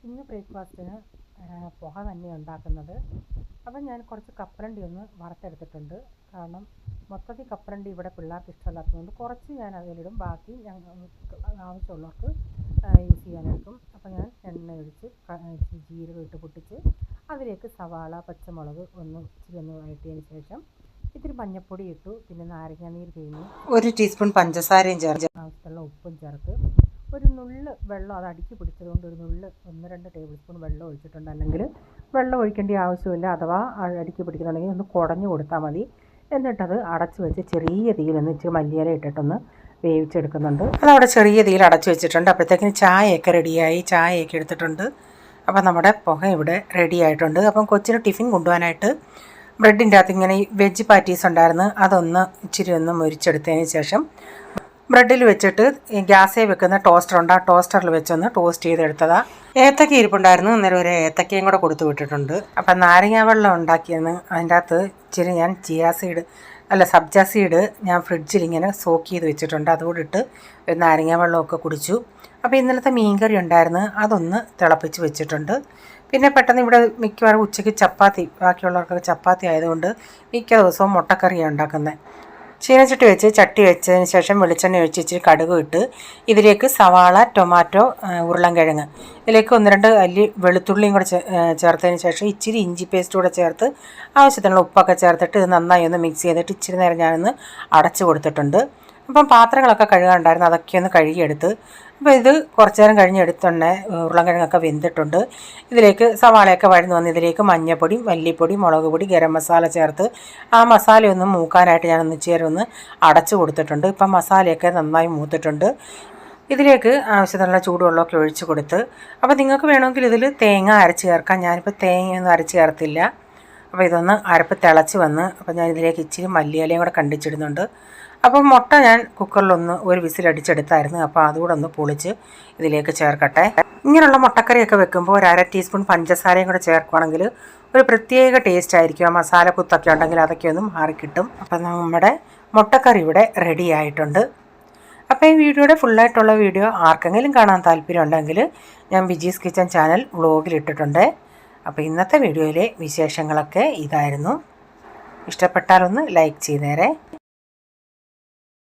ഇന്ന് ബ്രേക്ക്ഫാസ്റ്റിന് പോഹ തന്നെ ഉണ്ടാക്കുന്നത്. അപ്പം ഞാൻ കുറച്ച് കപ്പലണ്ടി ഒന്ന് വറുത്തെടുത്തിട്ടുണ്ട്. കാരണം മൊത്തത്തിൽ കപ്പലണ്ടി ഇവിടെ പിള്ളേർക്ക് ഇഷ്ടമല്ലാത്തതുകൊണ്ട് കുറച്ച് ഞാൻ അതിലിടും, ബാക്കി ആവശ്യമുള്ളവർക്ക് യൂസ് ചെയ്യാനെടുക്കും. അപ്പോൾ ഞാൻ എണ്ണ ഒഴിച്ച് ജീരകം ഇട്ട് പൊട്ടിച്ച് അതിലേക്ക് സവാള, പച്ചമുളക് ഇച്ചിരി ഒന്ന് വഴറ്റിയതിന് ശേഷം ഇത്തിരി മഞ്ഞൾപ്പൊടി ഇട്ടു, പിന്നെ നാരങ്ങാനീര് പിഴിഞ്ഞ് 1 ടീസ്പൂൺ പഞ്ചസാരയും ചേർത്ത് ആവശ്യമുള്ള ഉപ്പും ചേർത്ത് ഒരു നുള്ള് വെള്ളം, അത് അടുക്കി പിടിച്ചതുകൊണ്ട് ഒരു നുള്ള് 1-2 ടേബിൾ സ്പൂൺ വെള്ളം ഒഴിച്ചിട്ടുണ്ട്. അല്ലെങ്കിൽ വെള്ളം ഒഴിക്കേണ്ട ആവശ്യമില്ല, അഥവാ അടുക്കി പിടിക്കുന്നുണ്ടെങ്കിൽ ഒന്ന് കുടഞ്ഞു കൊടുത്താൽ മതി. എന്നിട്ടത് അടച്ചു വെച്ച് ചെറിയ തീയിലൊന്ന് ഇച്ചിരി മല്ലിയില ഇട്ടിട്ടൊന്ന് വേവിച്ചെടുക്കുന്നുണ്ട്. അതവിടെ ചെറിയ തീയിൽ അടച്ചു വെച്ചിട്ടുണ്ട്. അപ്പോഴത്തേക്കിന് ചായയൊക്കെ റെഡിയായി, ചായയൊക്കെ എടുത്തിട്ടുണ്ട്. അപ്പം നമ്മുടെ പുക ഇവിടെ റെഡി ആയിട്ടുണ്ട്. അപ്പം കൊച്ചിന് ടിഫിൻ കൊണ്ടുപോകാനായിട്ട് ബ്രെഡിൻ്റെ അകത്ത് ഇങ്ങനെ ഈ വെജ് പാറ്റീസ് ഉണ്ടായിരുന്നു, അതൊന്ന് ഇച്ചിരി ഒന്ന് മുരിച്ചെടുത്തതിന് ശേഷം ബ്രെഡിൽ വെച്ചിട്ട് ഗ്യാസിൽ വെക്കുന്ന ടോസ്റ്ററുണ്ട്, ആ ടോസ്റ്ററിൽ വെച്ചൊന്ന് ടോസ്റ്റ് ചെയ്തെടുത്തതാണ്. ഏത്തക്ക ഇരിപ്പുണ്ടായിരുന്നു, അന്നേരം ഒരു ഏത്തക്കയും കൂടെ കൊടുത്തു വിട്ടിട്ടുണ്ട്. അപ്പം നാരങ്ങ വെള്ളം ഉണ്ടാക്കിയെന്ന് അതിൻ്റെ അകത്ത് ഇച്ചിരി ഞാൻ സബ്ജ സീഡ് ഞാൻ ഫ്രിഡ്ജിൽ ഇങ്ങനെ സോക്ക് ചെയ്ത് വെച്ചിട്ടുണ്ട്, അതുകൂടി ഇട്ട് ഒരു നാരങ്ങ വെള്ളമൊക്കെ കുടിച്ചു. അപ്പോൾ ഇന്നലത്തെ മീൻകറി ഉണ്ടായിരുന്നു, അതൊന്ന് തിളപ്പിച്ച് വെച്ചിട്ടുണ്ട്. പിന്നെ പെട്ടെന്ന് ഇവിടെ മിക്കവാറും ഉച്ചയ്ക്ക് ചപ്പാത്തി, ബാക്കിയുള്ളവർക്കൊക്കെ ചപ്പാത്തി ആയതുകൊണ്ട് മിക്ക ദിവസവും മുട്ടക്കറിയാണ് ഉണ്ടാക്കുന്നത്. ചീനച്ചട്ടി വെച്ച് ചട്ടി വെച്ചതിന് ശേഷം വെളിച്ചെണ്ണ ഒഴിച്ച് ഇച്ചിരി കടുക് ഇട്ട് ഇതിലേക്ക് സവാള, ടൊമാറ്റോ, ഉരുളൻകിഴങ്ങ്, ഇതിലേക്ക് 1-2 അല്ലി വെളുത്തുള്ളിയും കൂടെ ചേർത്തതിന് ശേഷം ഇച്ചിരി ഇഞ്ചി പേസ്റ്റ് കൂടെ ചേർത്ത് ആവശ്യത്തിനുള്ള ഉപ്പൊക്കെ ചേർത്തിട്ട് ഇത് നന്നായി ഒന്ന് മിക്സ് ചെയ്തിട്ട് ഇച്ചിരി നേരം ഞാനൊന്ന് അടച്ചു കൊടുത്തിട്ടുണ്ട്. അപ്പം പാത്രങ്ങളൊക്കെ കഴുകാനുണ്ടായിരുന്നു, അതൊക്കെ ഒന്ന് കഴുകിയെടുത്ത്. അപ്പോൾ ഇത് കുറച്ച് നേരം കഴിഞ്ഞെടുത്തുണ്ടേ ഉരുളൻകിഴങ്ങൊക്കെ വെന്തിട്ടുണ്ട്. ഇതിലേക്ക് സവാളയൊക്കെ വഴന്ന് വന്ന് ഇതിലേക്ക് മഞ്ഞൾപ്പൊടി, മല്ലിപ്പൊടി, മുളക് പൊടി, ഗരം മസാല ചേർത്ത് ആ മസാലയൊന്നും മൂക്കാനായിട്ട് ഞാനൊന്ന് ചേരം ഒന്ന് അടച്ചു കൊടുത്തിട്ടുണ്ട്. ഇപ്പം മസാലയൊക്കെ നന്നായി മൂത്തിട്ടുണ്ട്. ഇതിലേക്ക് ആവശ്യത്തിനുള്ള ചൂടുവെള്ളമൊക്കെ ഒഴിച്ച് കൊടുത്ത്, അപ്പോൾ നിങ്ങൾക്ക് വേണമെങ്കിൽ ഇതിൽ തേങ്ങ അരച്ച് ചേർക്കാം. ഞാനിപ്പോൾ തേങ്ങയൊന്നും അരച്ച് ചേർത്തില്ല. അപ്പോൾ ഇതൊന്ന് അരപ്പ് തിളച്ച് വന്ന് അപ്പോൾ ഞാൻ ഇതിലേക്ക് ഇച്ചിരി മല്ലിയിലയും കൂടെ കണ്ടിച്ചിടുന്നുണ്ട്. അപ്പം മുട്ട ഞാൻ കുക്കറിലൊന്ന് ഒരു വിസിലടിച്ചെടുത്തായിരുന്നു, അപ്പോൾ അതുകൂടെ ഒന്ന് പൊളിച്ച് ഇതിലേക്ക് ചേർക്കട്ടെ. ഇങ്ങനെയുള്ള മുട്ടക്കറിയൊക്കെ വെക്കുമ്പോൾ ഒരു 1/2 ടീസ്പൂൺ പഞ്ചസാരയും കൂടെ ചേർക്കുകയാണെങ്കിൽ ഒരു പ്രത്യേക ടേസ്റ്റ് ആയിരിക്കും. ആ മസാല കുത്തൊക്കെ ഉണ്ടെങ്കിൽ അതൊക്കെ ഒന്ന് മാറിക്കിട്ടും. അപ്പം നമ്മുടെ മുട്ടക്കറി ഇവിടെ റെഡി ആയിട്ടുണ്ട്. അപ്പോൾ ഈ വീഡിയോയുടെ ഫുള്ളായിട്ടുള്ള വീഡിയോ ആർക്കെങ്കിലും കാണാൻ താല്പര്യം ഉണ്ടെങ്കിൽ ഞാൻ ബിജീസ് കിച്ചൻ ചാനൽ വ്ളോഗിലിട്ടിട്ടുണ്ട്. അപ്പോൾ ഇന്നത്തെ വീഡിയോയിലെ വിശേഷങ്ങളൊക്കെ ഇതായിരുന്നു. ഇഷ്ടപ്പെട്ടാലൊന്ന് ലൈക്ക് ചെയ്തേരെ.